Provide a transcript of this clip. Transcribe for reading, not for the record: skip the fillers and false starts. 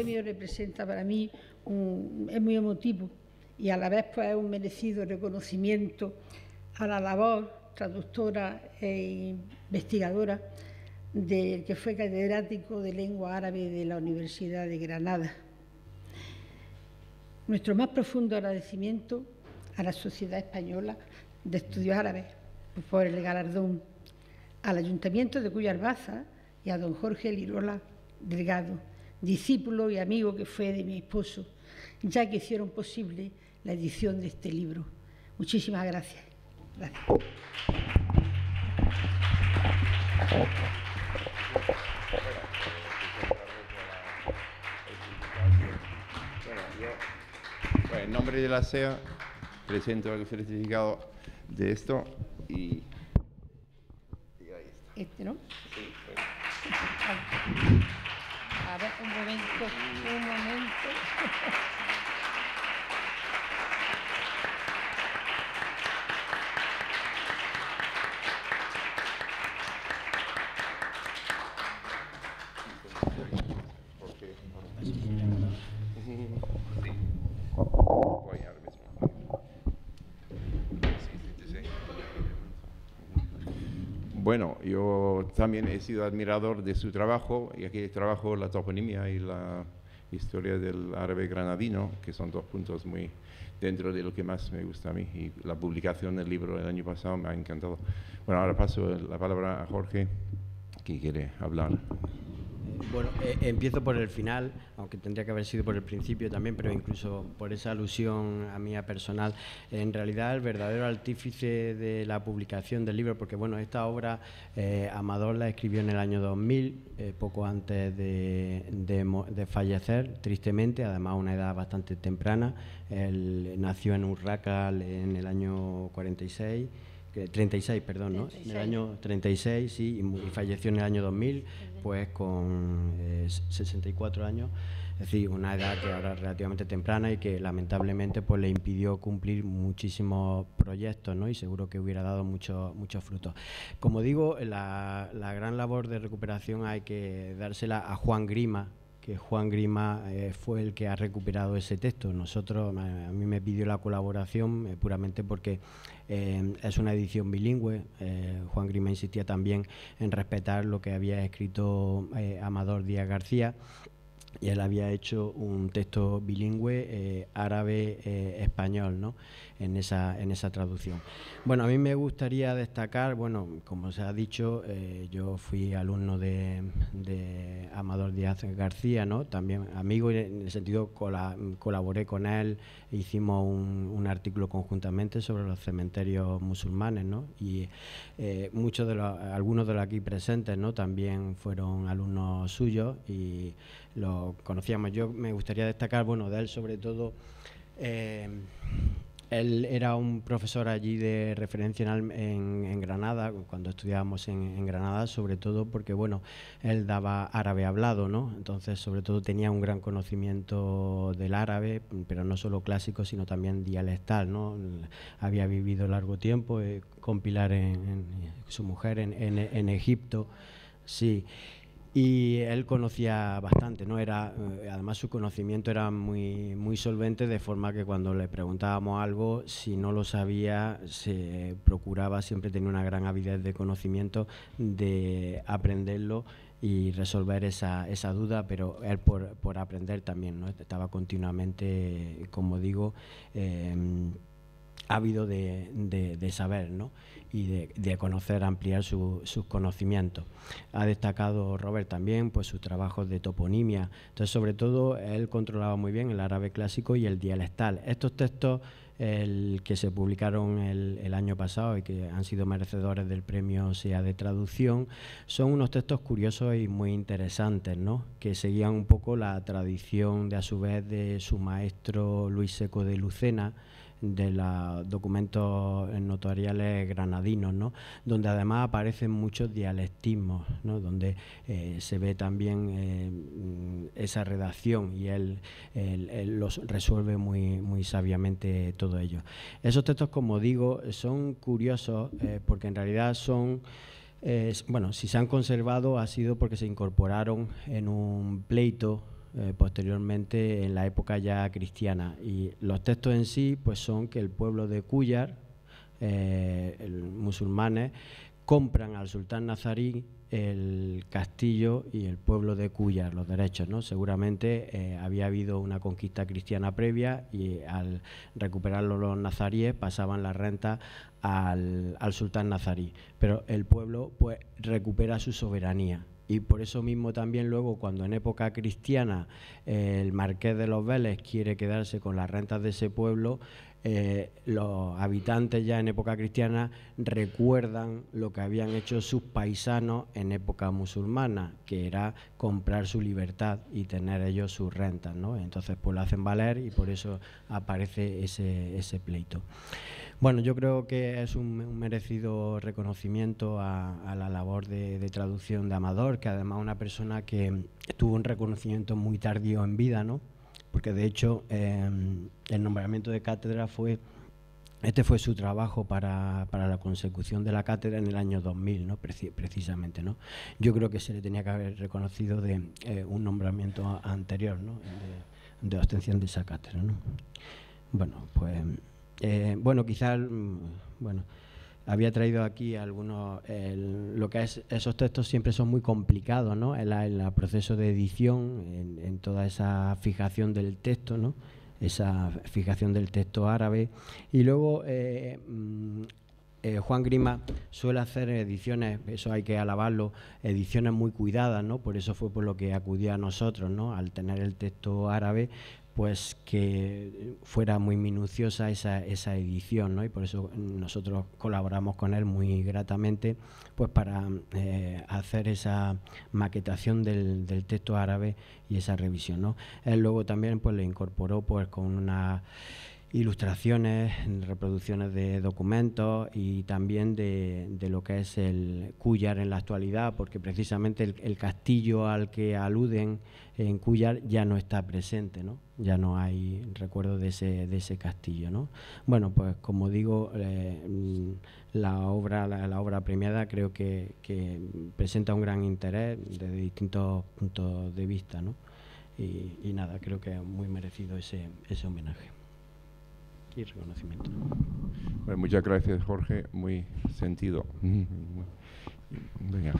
premio representa para mí, es muy emotivo y a la vez pues, es un merecido reconocimiento a la labor traductora e investigadora del que fue catedrático de lengua árabe de la Universidad de Granada. Nuestro más profundo agradecimiento a la Sociedad Española de Estudios Árabes por el galardón, al Ayuntamiento de Cuyar Baza y a don Jorge Lirola Delgado, discípulo y amigo que fue de mi esposo, ya que hicieron posible la edición de este libro. Muchísimas gracias. Gracias. En nombre de la SEA presento el certificado de esto y ahí está. Este, ¿no? Sí, A ver, un momento. Bueno, yo también he sido admirador de su trabajo, y aquí trabajo la toponimia y la historia del árabe granadino, que son dos puntos muy dentro de lo que más me gusta a mí, y la publicación del libro el año pasado me ha encantado. Bueno, ahora paso la palabra a Jorge, que quiere hablar. Bueno, empiezo por el final, aunque tendría que haber sido por el principio también, pero incluso por esa alusión a mía personal. En realidad, el verdadero artífice de la publicación del libro, porque bueno, esta obra Amador la escribió en el año 2000, poco antes de fallecer, tristemente, además a una edad bastante temprana. Él nació en Urraca en el año 36, ¿no? 36. En el año 36, sí, y falleció en el año 2000, pues con 64 años, es decir, una edad que ahora es relativamente temprana y que lamentablemente pues le impidió cumplir muchísimos proyectos, ¿no? Y seguro que hubiera dado muchos frutos. Como digo, la gran labor de recuperación hay que dársela a Juan Grima, que Juan Grima fue el que ha recuperado ese texto. Nosotros, a mí me pidió la colaboración puramente porque es una edición bilingüe. Juan Grima insistía también en respetar lo que había escrito Amador Díaz García, y él había hecho un texto bilingüe árabe-español, ¿no? en esa traducción. Bueno, a mí me gustaría destacar, bueno, como se ha dicho, yo fui alumno de Amador Díaz García, ¿no? También amigo, en el sentido colaboré con él, hicimos un artículo conjuntamente sobre los cementerios musulmanes, ¿no? Y algunos de los aquí presentes, ¿no? También fueron alumnos suyos y lo conocíamos. Yo me gustaría destacar, bueno, de él sobre todo, él era un profesor allí de referencia en Granada, cuando estudiábamos en Granada, sobre todo porque, bueno, él daba árabe hablado, ¿no? Entonces, sobre todo tenía un gran conocimiento del árabe, pero no solo clásico, sino también dialectal, ¿no? Había vivido largo tiempo con Pilar, su mujer, en Egipto, sí. Y él conocía bastante, ¿no? Además su conocimiento era muy solvente, de forma que cuando le preguntábamos algo, si no lo sabía, se procuraba, siempre tenía una gran avidez de conocimiento, de aprenderlo y resolver esa duda, pero él por aprender también, ¿no? Estaba continuamente, como digo, ávido de saber, ¿no? Y de conocer, ampliar sus conocimientos. Ha destacado Robert también pues sus trabajos de toponimia. Entonces, sobre todo, él controlaba muy bien el árabe clásico y el dialectal. Estos textos que se publicaron el año pasado y que han sido merecedores del premio SEA de traducción, son unos textos curiosos y muy interesantes, ¿no? Que seguían un poco la tradición, a su vez, de su maestro Luis Seco de Lucena, de los documentos notariales granadinos, ¿no? Donde además aparecen muchos dialectismos, ¿no? Donde se ve también esa redacción, y él los resuelve muy sabiamente todo ello. Esos textos, como digo, son curiosos porque en realidad son... bueno, si se han conservado ha sido porque se incorporaron en un pleito posteriormente en la época ya cristiana. Y los textos en sí pues son que el pueblo de Cúllar, musulmanes, compran al sultán nazarí el castillo y el pueblo de Cúllar, los derechos, ¿no? Seguramente había habido una conquista cristiana previa y al recuperarlo los nazaríes pasaban la renta al sultán nazarí, pero el pueblo pues recupera su soberanía. Y por eso mismo también luego, cuando en época cristiana el marqués de los Vélez quiere quedarse con las rentas de ese pueblo, los habitantes ya en época cristiana recuerdan lo que habían hecho sus paisanos en época musulmana, que era comprar su libertad y tener ellos sus rentas, ¿no? Entonces pues lo hacen valer y por eso aparece ese pleito. Bueno, yo creo que es un merecido reconocimiento a la labor de traducción de Amador, que además una persona que tuvo un reconocimiento muy tardío en vida, ¿no? Porque de hecho el nombramiento de cátedra fue su trabajo para la consecución de la cátedra en el año 2000, ¿no? Precisamente, ¿no? Yo creo que se le tenía que haber reconocido de un nombramiento anterior, ¿no? de obtención de esa cátedra, ¿no? Bueno, pues quizás había traído aquí algunos, lo que es esos textos siempre son muy complicados, ¿no? En el proceso de edición, en toda esa fijación del texto, ¿no? Esa fijación del texto árabe. Y luego Juan Grima suele hacer ediciones, eso hay que alabarlo, ediciones muy cuidadas, ¿no? Por eso fue por lo que acudía a nosotros, ¿no? Al tener el texto árabe, pues que fuera muy minuciosa esa edición, ¿no? Y por eso nosotros colaboramos con él muy gratamente, pues para hacer esa maquetación del texto árabe y esa revisión, ¿no? Él luego también pues le incorporó pues con unas ilustraciones, reproducciones de documentos y también de lo que es el Cúllar en la actualidad, porque precisamente el castillo al que aluden en Cúllar ya no está presente, ¿no? Ya no hay recuerdo de ese castillo, ¿no? Bueno, pues como digo, la obra premiada creo que presenta un gran interés desde distintos puntos de vista, ¿no? Y nada, creo que es muy merecido ese homenaje y reconocimiento. Bueno, muchas gracias, Jorge, muy sentido. Venga.